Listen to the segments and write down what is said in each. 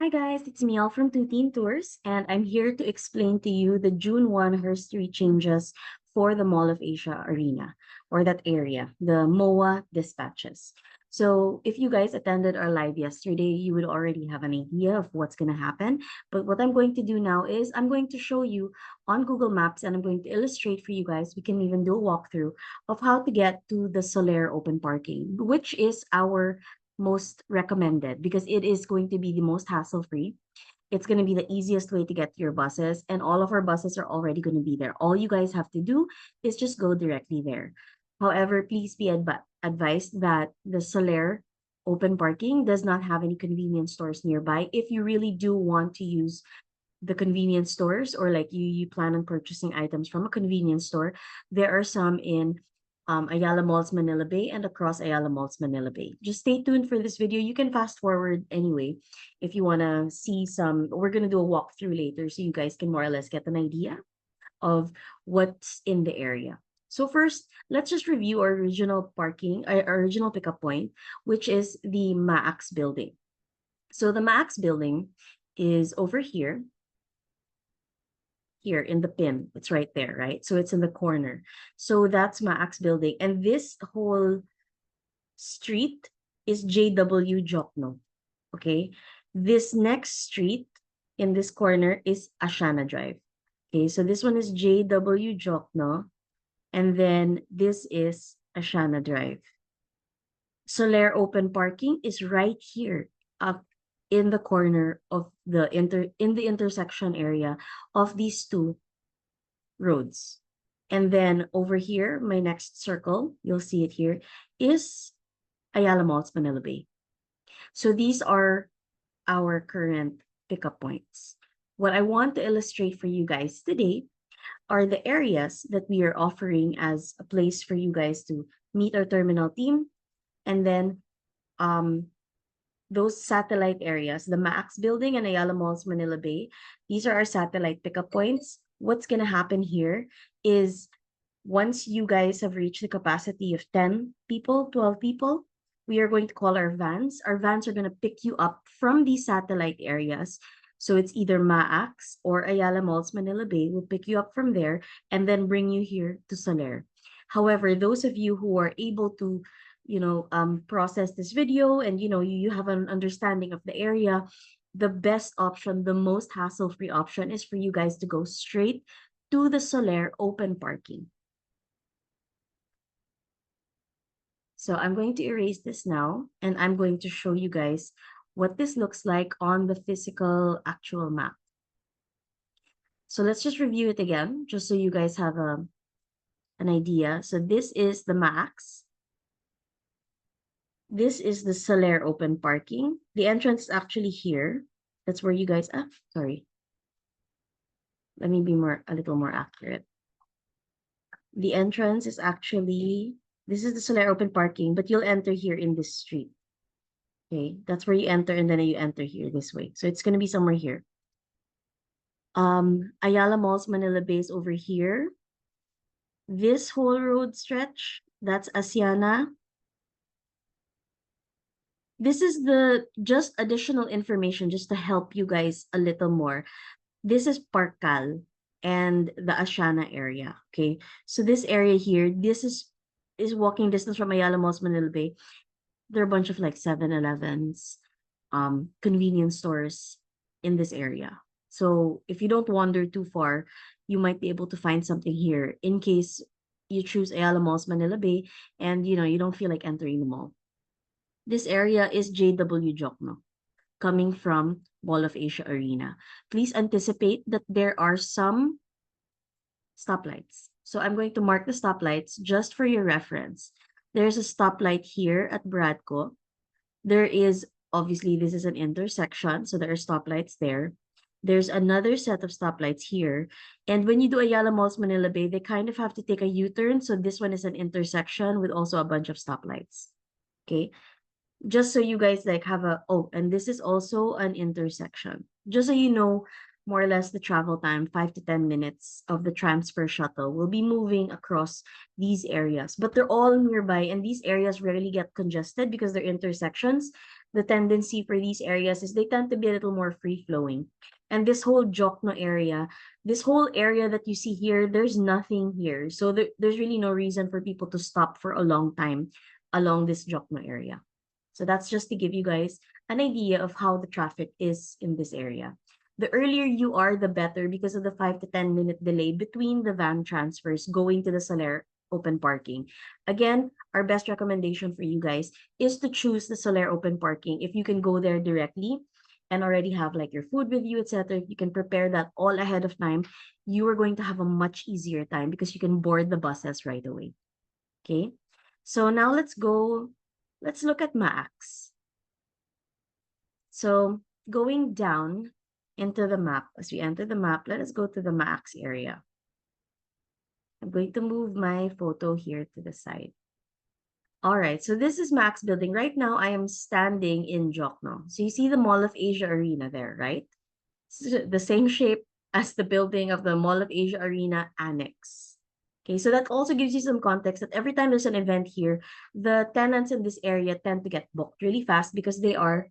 Hi guys, it's Miel from TwoTeenTours, and I'm here to explain to you the June 1 history changes for the Mall of Asia arena, or that area, the MOA dispatches. So if you guys attended our live yesterday, you would already have an idea of what's going to happen. But what I'm going to do now is I'm going to show you on Google Maps, and I'm going to illustrate for you guys. We can even do a walkthrough of how to get to the Solaire Open Parking, which is our most recommended because it is going to be the most hassle-free. It's going to be the easiest way to get to your buses, and all of our buses are already going to be there. All you guys have to do is just go directly there. However, please be advised that the Solaire Open Parking does not have any convenience stores nearby. If you really do want to use the convenience stores, or like you plan on purchasing items from a convenience store, there are some in AYALA Malls Manila Bay and across AYALA Malls Manila Bay. Just stay tuned for this video. You can fast forward anyway if you want to see some. We're going to do a walkthrough later so you guys can more or less get an idea of what's in the area. So first, let's just review our original our original pickup point, which is the MAAX building. So the MAAX building is over here in the pin. It's right there, right? So it's in the corner. So that's MAAX building. And this whole street is JW Jokno. Okay. This next street in this corner is ASEANA Drive. Okay. So this one is JW Jokno. And then this is ASEANA Drive. Solaire Open Parking is right here up in the corner of the intersection area of these two roads. And then over here, my next circle, you'll see it here, is AYALA Malls Manila Bay. So these are our current pickup points. What I want to illustrate for you guys today are the areas that we are offering as a place for you guys to meet our terminal team. And then those satellite areas, the MAAX building and AYALA Malls Manila Bay, these are our satellite pickup points. What's going to happen here is once you guys have reached the capacity of 10 people, 12 people, we are going to call our vans. Our vans are going to pick you up from these satellite areas. So it's either MAAX or AYALA Malls Manila Bay will pick you up from there and then bring you here to Solaire. However, those of you who are able to process this video and you have an understanding of the area, the best option, the most hassle-free option is for you guys to go straight to the Solaire Open Parking. So I'm going to erase this now, and I'm going to show you guys what this looks like on the physical actual map. So let's just review it again, just so you guys have an idea. So this is the MAAX. This is the Solaire Open Parking. The entrance is actually here. That's where you guys, sorry. Let me be a little more accurate. The entrance is actually, this is the Solaire Open Parking, but you'll enter here in this street. Okay, that's where you enter, and then you enter here this way. So it's going to be somewhere here. AYALA Malls Manila Bay is over here. This whole road stretch, that's ASEANA. This is the just additional information just to help you guys a little more. This is Parkal and the ASEANA area. Okay, so this area here, this is walking distance from AYALA Malls Manila Bay. There are a bunch of like 7-Elevens, convenience stores in this area. So if you don't wander too far, you might be able to find something here in case you choose AYALA Malls Manila Bay and you don't feel like entering the mall. This area is JW Jokno, coming from Mall of Asia Arena. Please anticipate that there are some stoplights. So I'm going to mark the stoplights just for your reference. There's a stoplight here at Bradco. There is, obviously, this is an intersection, so there are stoplights there. There's another set of stoplights here. And when you do AYALA Malls Manila Bay, they kind of have to take a U-turn. So this one is an intersection with also a bunch of stoplights. Okay. Just so you guys like have and this is also an intersection. Just so you know, more or less the travel time, 5 to 10 minutes of the transfer shuttle will be moving across these areas, but they're all nearby, and these areas rarely get congested because they're intersections. the tendency for these areas is they tend to be a little more free-flowing. And this whole Jokno area, this whole area that you see here, there's nothing here. So there's really no reason for people to stop for a long time along this Jokno area. So that's just to give you guys an idea of how the traffic is in this area. The earlier you are, the better because of the 5 to 10 minute delay between the van transfers going to the Solaire Open Parking. Again, our best recommendation for you guys is to choose the Solaire Open Parking. If you can go there directly and already have like your food with you, etc., you can prepare that all ahead of time. You are going to have a much easier time because you can board the buses right away. Okay, so now let's look at MAAX. So going down into the map, as we enter the map, let us go to the MAAX area. I'm going to move my photo here to the side. All right, so this is MAAX building. Right now, I am standing in Jokno. So you see the Mall of Asia Arena there, right? The same shape as the building of the Mall of Asia Arena Annex. Okay, so that also gives you some context that every time there's an event here, the tenants in this area tend to get booked really fast because they are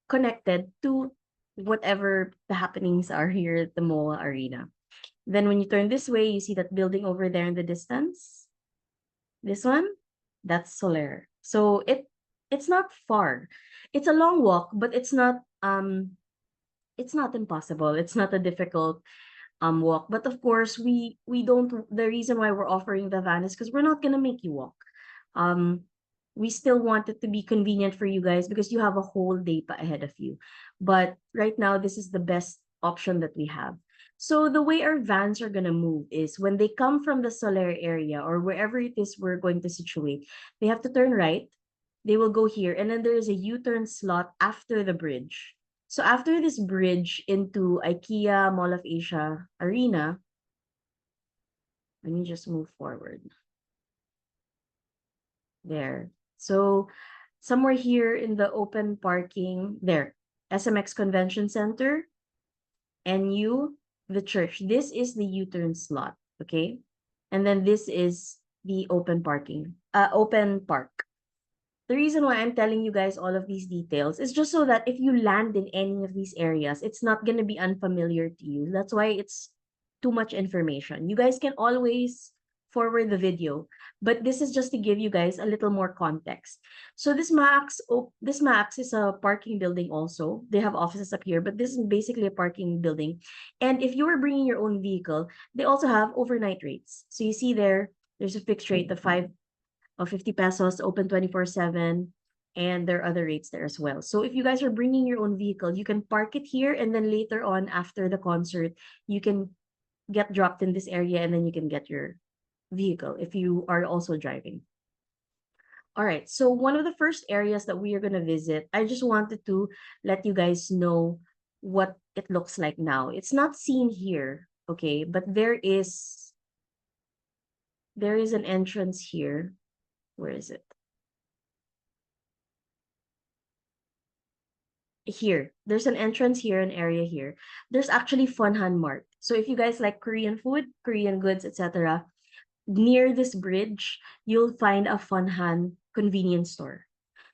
connected to whatever the happenings are here at the MOA Arena. Then when you turn this way, you see that building over there in the distance. This one, that's Solaire. So it's not far. It's a long walk, but it's not impossible. It's not a difficult walk. But of course, we don't, the reason why we're offering the van is because we're not gonna make you walk. We still want it to be convenient for you guys because you have a whole day ahead of you. But right now, this is the best option that we have. So the way our vans are gonna move is when they come from the Solaire area or wherever it is we're going to situate, they have to turn right. They will go here, and then there is a U-turn slot after the bridge. So after this bridge into IKEA Mall of Asia Arena, let me just move forward. There. So somewhere here in the open parking, there, SMX Convention Center, NU, the church. This is the U-turn slot, okay? And then this is the open parking, open park. The reason why I'm telling you guys all of these details is just so that if you land in any of these areas, it's not going to be unfamiliar to you. That's why it's too much information. You guys can always forward the video, but this is just to give you guys a little more context. So this MAAX is a parking building also. They have offices up here, but this is basically a parking building. And if you were bringing your own vehicle, they also have overnight rates. So you see there's a fixed rate of 50 pesos, open 24/7, and there are other rates there as well. So if you guys are bringing your own vehicle, you can park it here, and then later on after the concert, you can get dropped in this area, and then you can get your vehicle if you are also driving. All right, so one of the first areas that we are going to visit, I just wanted to let you guys know what it looks like now. It's not seen here, okay, but there is an entrance here. Where is it? Here. There's an entrance here, an area here. There's actually Funhan Mart. So if you guys like Korean food, Korean goods, etc., near this bridge, you'll find a Funhan convenience store.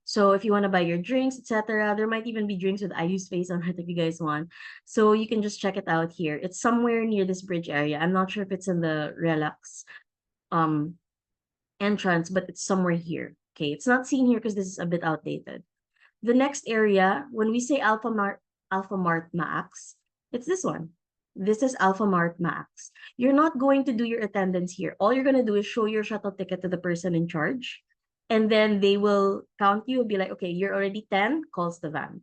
So if you want to buy your drinks, etc., there might even be drinks with IU's face on it if you guys want. So you can just check it out here. It's somewhere near this bridge area. I'm not sure if it's in the Relax entrance, but it's somewhere here. Okay, it's not seen here because this is a bit outdated. The next area, when we say Alfamart MAAX, it's this one. This is Alfamart MAAX. You're not going to do your attendance here. All you're going to do is show your shuttle ticket to the person in charge. And then they will count you and be like, okay, you're already 10, calls the van.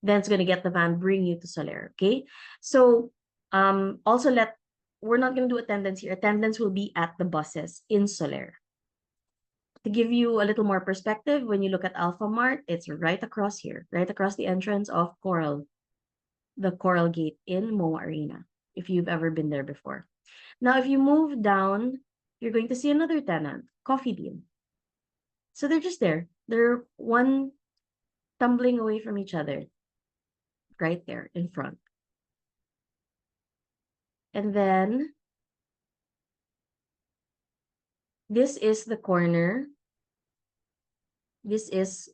Then it's going to get the van, bring you to Solaire, okay? So also we're not going to do attendance here. Attendance will be at the buses in Solaire. To give you a little more perspective, when you look at Alfamart, it's right across here, right across the entrance of the Coral Gate in MOA Arena, if you've ever been there before. Now, if you move down, you're going to see another tenant, Coffee Bean. So they're just there. They're one tumbling away from each other, right there in front. And then this is the corner. This is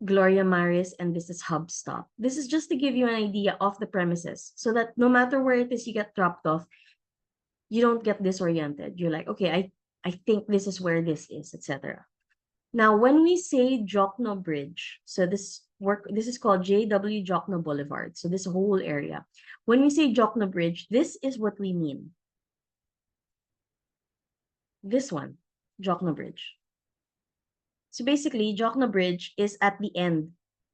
Gloria Maris, and this is Hub Stop. This is just to give you an idea of the premises so that no matter where it is you get dropped off, you don't get disoriented. You're like, okay, I think this is where this is, etc. Now, when we say Jokno Bridge, so this is called JW Jokno Boulevard. So this whole area. When we say Jokno Bridge, this is what we mean. This one, Jokno Bridge. So basically, Jokno Bridge is at the end.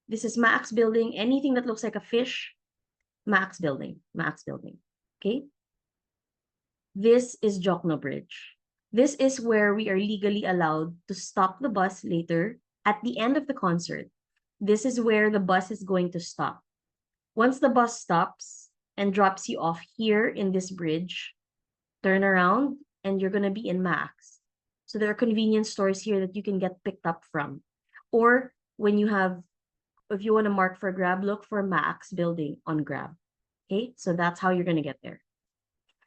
This is MAAX building. Anything that looks like a fish, MAAX building, MAAX building. Okay? This is Jokno Bridge. This is where we are legally allowed to stop the bus later at the end of the concert. This is where the bus is going to stop. Once the bus stops and drops you off here in this bridge, turn around and you're going to be in MAAX. So there are convenience stores here that you can get picked up from. Or when you have, if you want to mark for Grab, look for MAAX building on Grab. Okay, so that's how you're going to get there.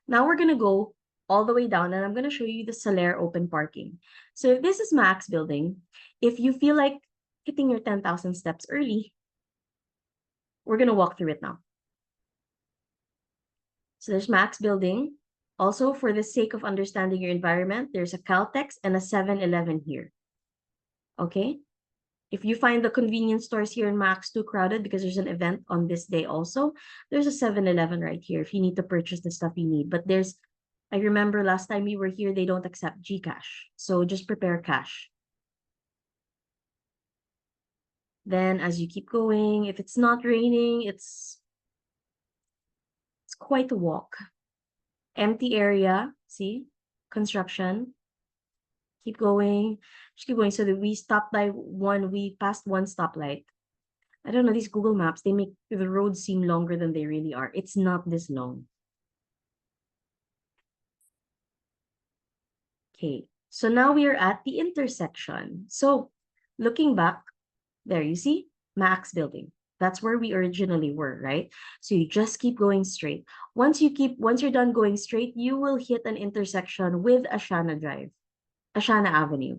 Now we're going to go all the way down and I'm going to show you the Solaire Open Parking. So if this is MAAX building, if you feel like hitting your 10,000 steps early, we're going to walk through it now. So there's MAAX building. Also, for the sake of understanding your environment, there's a Caltex and a 7-Eleven here. Okay? If you find the convenience stores here in MAAX too crowded because there's an event on this day also, there's a 7-Eleven right here if you need to purchase the stuff you need. But I remember last time we were here, they don't accept GCash. So just prepare cash. Then as you keep going, if it's not raining, it's quite a walk. Empty area, see? Construction. Keep going. Just keep going so that we passed one stoplight. I don't know, these Google Maps, they make the roads seem longer than they really are. It's not this long. Okay, so now we are at the intersection. So looking back, there you see, MAAX building. That's where we originally were, right? So you just keep going straight. Once you're done going straight, you will hit an intersection with ASEANA Avenue.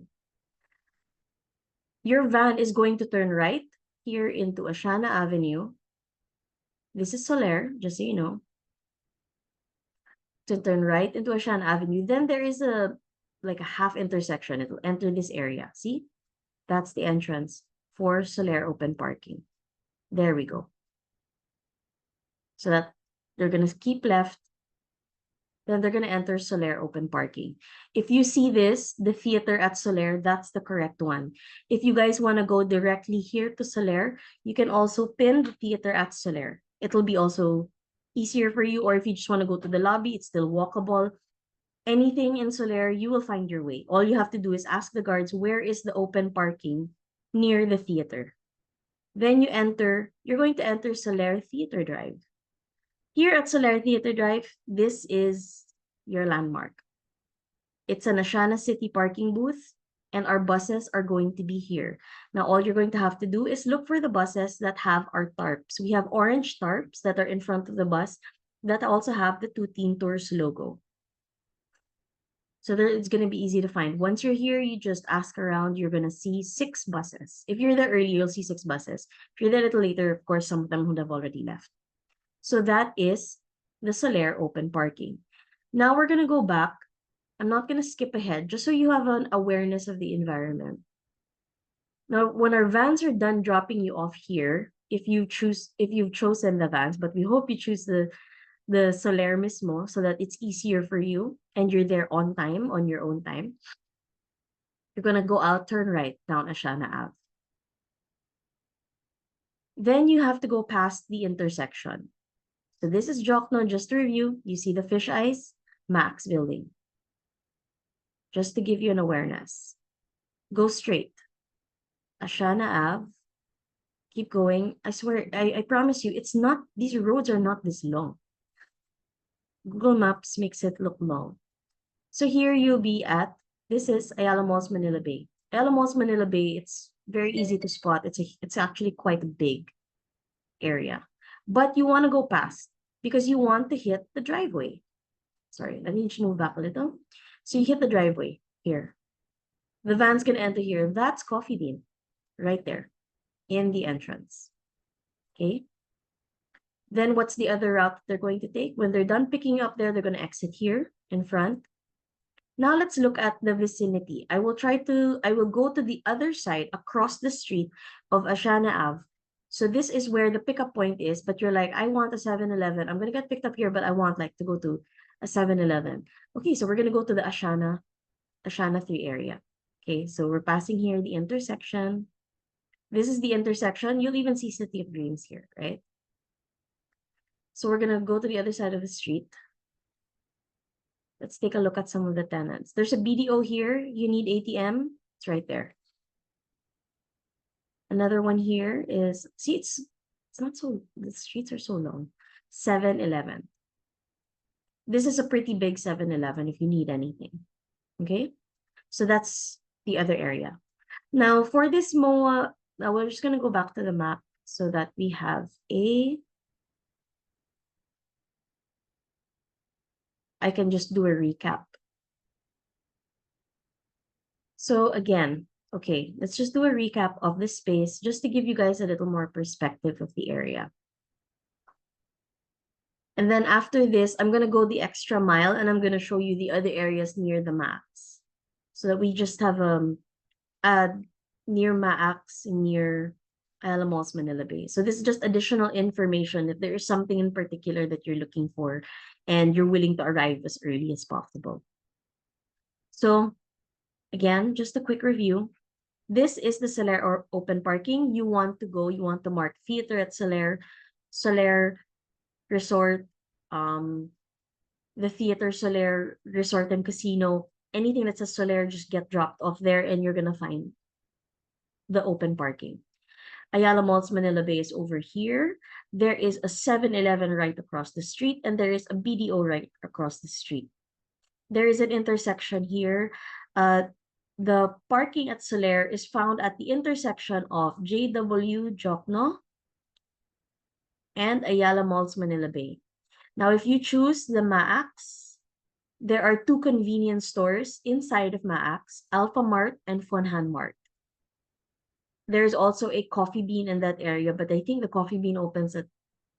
Your van is going to turn right here into ASEANA Avenue. This is Solaire, just so you know. To turn right into ASEANA Avenue, then there is like a half intersection. It will enter this area. See? That's the entrance for Solaire Open Parking. There we go. So that they're going to keep left. Then they're going to enter Solaire Open Parking. If you see this, the theater at Solaire, that's the correct one. If you guys want to go directly here to Solaire, you can also pin the theater at Solaire. It'll be also easier for you. Or if you just want to go to the lobby, it's still walkable. Anything in Solaire, you will find your way. All you have to do is ask the guards, where is the open parking near the theater? Then you're going to enter Solaire Theater Drive. Here at Solaire Theater Drive, this is your landmark. It's an ASEANA City parking booth, and our buses are going to be here. Now, all you're going to have to do is look for the buses that have our tarps. We have orange tarps that are in front of the bus that also have the TwoTeenTours logo. So it's going to be easy to find. Once you're here, you just ask around. You're going to see 6 buses. If you're there early, you'll see 6 buses. If you're there a little later, of course, some of them would have already left. So that is the Solaire Open Parking. Now we're going to go back. I'm not going to skip ahead, just so you have an awareness of the environment. Now, when our vans are done dropping you off here, if you've chosen the vans, but we hope you choose the Solaire mismo so that it's easier for you and you're there on time, on your own time. You're going to go out, turn right down ASEANA Ave. Then you have to go past the intersection. So this is Jokno, just to review. You see the fish eyes, MAAX building. Just to give you an awareness. Go straight. ASEANA Ave. Keep going. I swear, I promise you, these roads are not this long. Google Maps makes it look long. So here you'll be at, this is AYALA Malls Manila Bay. AYALA Malls Manila Bay, it's very easy to spot. It's actually quite a big area. But you want to go past because you want to hit the driveway. Sorry, let me just move back a little. So you hit the driveway here. The van's going to enter here. That's Coffee Bean right there. in the entrance. Okay. Then what's the other route they're going to take? When they're done picking you up there, they're going to exit here in front. Now let's look at the vicinity. I will go to the other side across the street of ASEANA Ave. So this is where the pickup point is, but you're like, I want a 7-Eleven. I'm going to get picked up here, but I want like to go to a 7-Eleven. Okay, so we're going to go to the ASEANA 3 area. Okay, so we're passing here the intersection. This is the intersection. You'll even see City of Dreams here, right? So we're going to go to the other side of the street. Let's take a look at some of the tenants. There's a BDO here. You need ATM. It's right there. Another one here is, see, it's not so, the streets are so long. 7-Eleven. This is a pretty big 7-Eleven if you need anything. Okay? So that's the other area. Now, for this MOA, now we're just going to go back to the map so that we have I can just do a recap. So again, okay, let's just do a recap of the space just to give you guys a little more perspective of the area. And then after this, I'm going to go the extra mile and I'm going to show you the other areas near the MAAX. So that we just have near MAAX, near AYALA Malls, Manila Bay. So this is just additional information if there is something in particular that you're looking for and you're willing to arrive as early as possible. So again, just a quick review. This is the Solaire Open Parking. You want to Mart Theater at Solaire Resort, the Theater Solaire Resort and Casino. Anything that says Solaire, just get dropped off there and you're gonna find the open parking. AYALA Malls Manila Bay is over here. There is a 7-Eleven right across the street and there is a BDO right across the street. There is an intersection here. The parking at Solaire is found at the intersection of JW Jokno and AYALA Malls Manila Bay. Now, if you choose the MAAX, there are 2 convenience stores inside of MAAX, Alfamart and Funhan Mart. There's also a Coffee Bean in that area, but I think the Coffee Bean opens at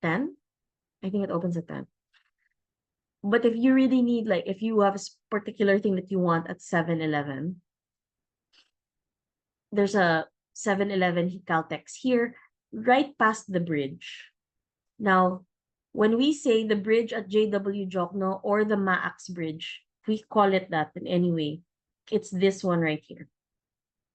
10. I think it opens at 10. But if you really need, like, if you have a particular thing that you want at 7-Eleven, there's a 7-Eleven Caltex here, right past the bridge. Now, when we say the bridge at JW Jokno or the MAAX bridge, we call it that in any way. It's this one right here.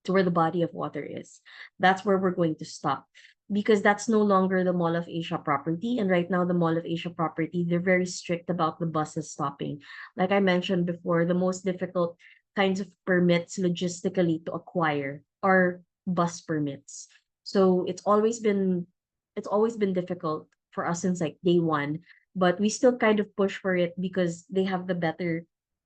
To where the body of water is. That's where we're going to stop because that's no longer the Mall of Asia property. And right now, the Mall of Asia property, they're very strict about the buses stopping. Like I mentioned before, the most difficult kinds of permits logistically to acquire are bus permits. So it's always been difficult for us since like day one, but we still kind of push for it because they have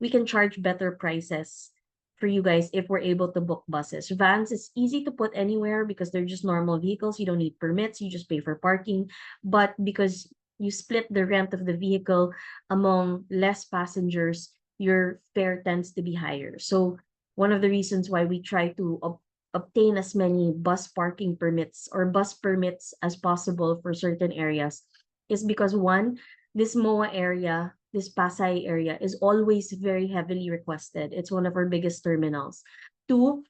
we can charge better prices for you guys if we're able to book buses. Vans is easy to put anywhere because they're just normal vehicles. You don't need permits. You just pay for parking. But because you split the rent of the vehicle among less passengers, your fare tends to be higher. So one of the reasons why we try to obtain as many bus parking permits or bus permits as possible for certain areas is because one, this MOA area, this Pasay area is always very heavily requested. It's one of our biggest terminals. 2,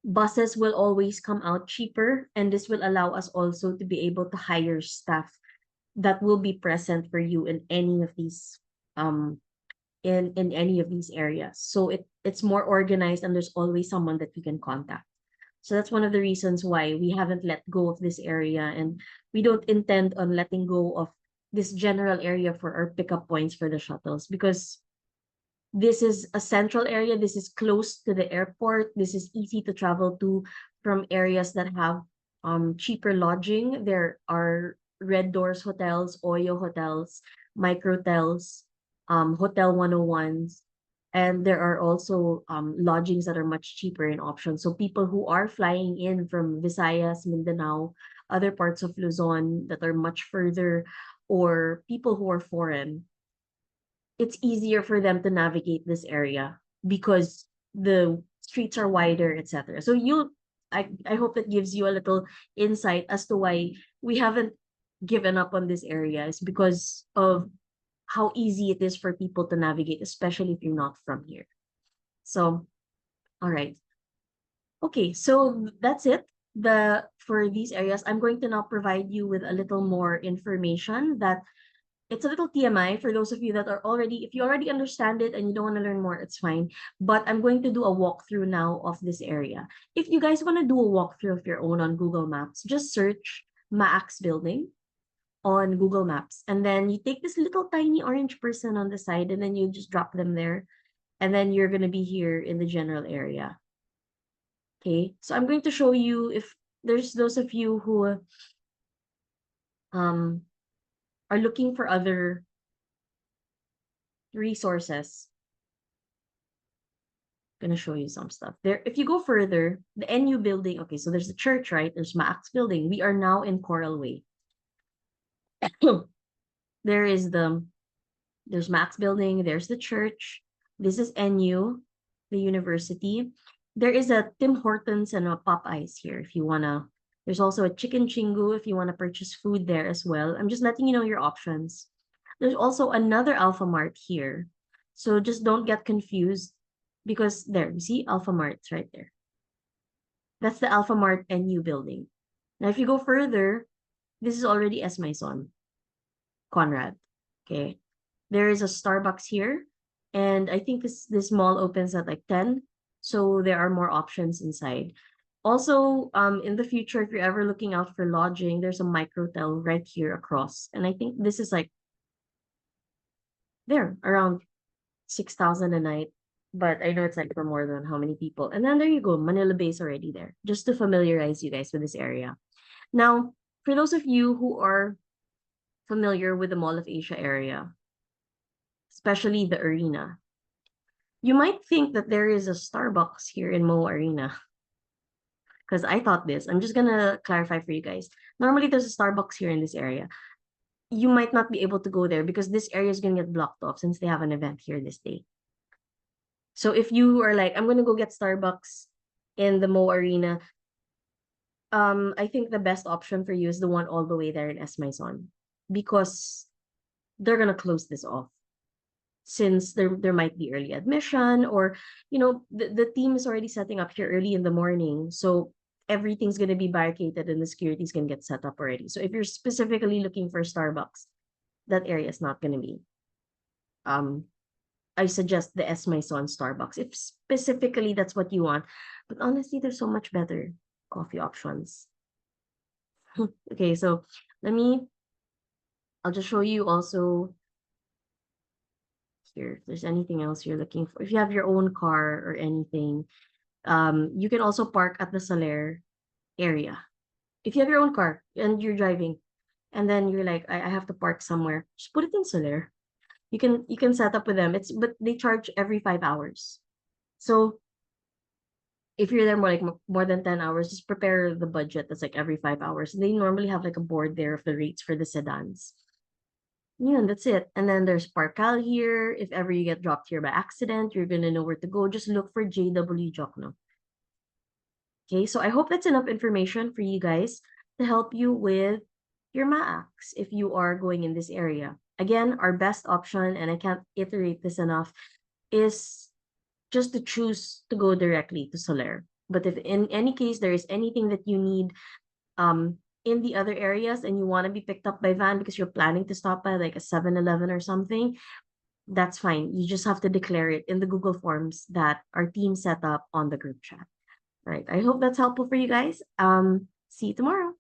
buses will always come out cheaper, and this will allow us also to be able to hire staff that will be present for you in any of these in any of these areas. So it's more organized and there's always someone that you can contact. So that's one of the reasons why we haven't let go of this area, and we don't intend on letting go of this general area for our pickup points for the shuttles because this is a central area. This is close to the airport. This is easy to travel to from areas that have cheaper lodging. There are Red Doors hotels, Oyo hotels, Microtels, Hotel 101s, and there are also lodgings that are much cheaper in options. So people who are flying in from Visayas, Mindanao, other parts of Luzon that are much further, or people who are foreign, it's easier for them to navigate this area because the streets are wider, etc. So I hope that gives you a little insight as to why we haven't given up on this area. It's because of how easy it is for people to navigate, especially if you're not from here. So, all right. Okay, so that's it. For these areas, I'm going to now provide you with a little more information that it's a little TMI for those of you that are already, if you already understand it and you don't want to learn more, it's fine. But I'm going to do a walkthrough now of this area. If you guys want to do a walkthrough of your own on Google Maps, just search MAAX building on Google Maps. And then you take this little tiny orange person on the side and then you just drop them there. And then you're going to be here in the general area. Okay, so I'm going to show you if there's those of you who um, are looking for other resources. I'm gonna show you some stuff there. If you go further, the NU building. Okay, so there's the church, right? There's MAAX building. We are now in Coral Way. There is there's MAAX building. There's the church. This is NU, the university. There is a Tim Hortons and a Popeyes here if you wanna. There's also a Chicken Chingu if you want to purchase food there as well. I'm just letting you know your options. There's also another Alfamart here. So just don't get confused because there, you see Alfamart's right there. That's the Alfamart NU building. Now, if you go further, this is already S. Maison, Conrad. Okay. There is a Starbucks here. And I think this mall opens at like 10. So there are more options inside. Also, in the future, if you're ever looking out for lodging, there's a microtel right here across. And I think this is like there, around 6,000 a night. But I know it's like for more than how many people. And then there you go, Manila Bay is already there, just to familiarize you guys with this area. Now, for those of you who are familiar with the Mall of Asia area, especially the arena, you might think that there is a Starbucks here in MOA Arena. Because I thought this. I'm just gonna clarify for you guys. Normally, there's a Starbucks here in this area. You might not be able to go there because this area is gonna get blocked off since they have an event here this day. So if you are like, I'm gonna go get Starbucks in the Mo Arena, I think the best option for you is the one all the way there in S. Maison because they're gonna close this off since there might be early admission or the team is already setting up here early in the morning, so everything's gonna be barricaded and the security's gonna get set up already. So if you're specifically looking for Starbucks, that area is not gonna be. I suggest the S. Maison Starbucks if specifically that's what you want. But honestly, there's so much better coffee options. Okay, so I'll just show you also here if there's anything else you're looking for. If you have your own car or anything, you can also park at the Solaire area. If you have your own car and you're driving, and then you're like, I have to park somewhere, just put it in Solaire. You can set up with them. But they charge every 5 hours. So if you're there more than 10 hours, just prepare the budget that's like every 5 hours. They normally have like a board there of the rates for the sedans. Yeah, and that's it. And then there's Parkal here. If ever you get dropped here by accident, you're gonna know where to go. Just look for JW Jokno. Okay, so I hope that's enough information for you guys to help you with your MAAX if you are going in this area. Again, our best option, and I can't iterate this enough, is just to choose to go directly to Solaire. But if in any case there is anything that you need in the other areas and you want to be picked up by van because you're planning to stop by like a 7-Eleven or something, that's fine. You just have to declare it in the Google Forms that our team set up on the group chat. All right. I hope that's helpful for you guys. See you tomorrow.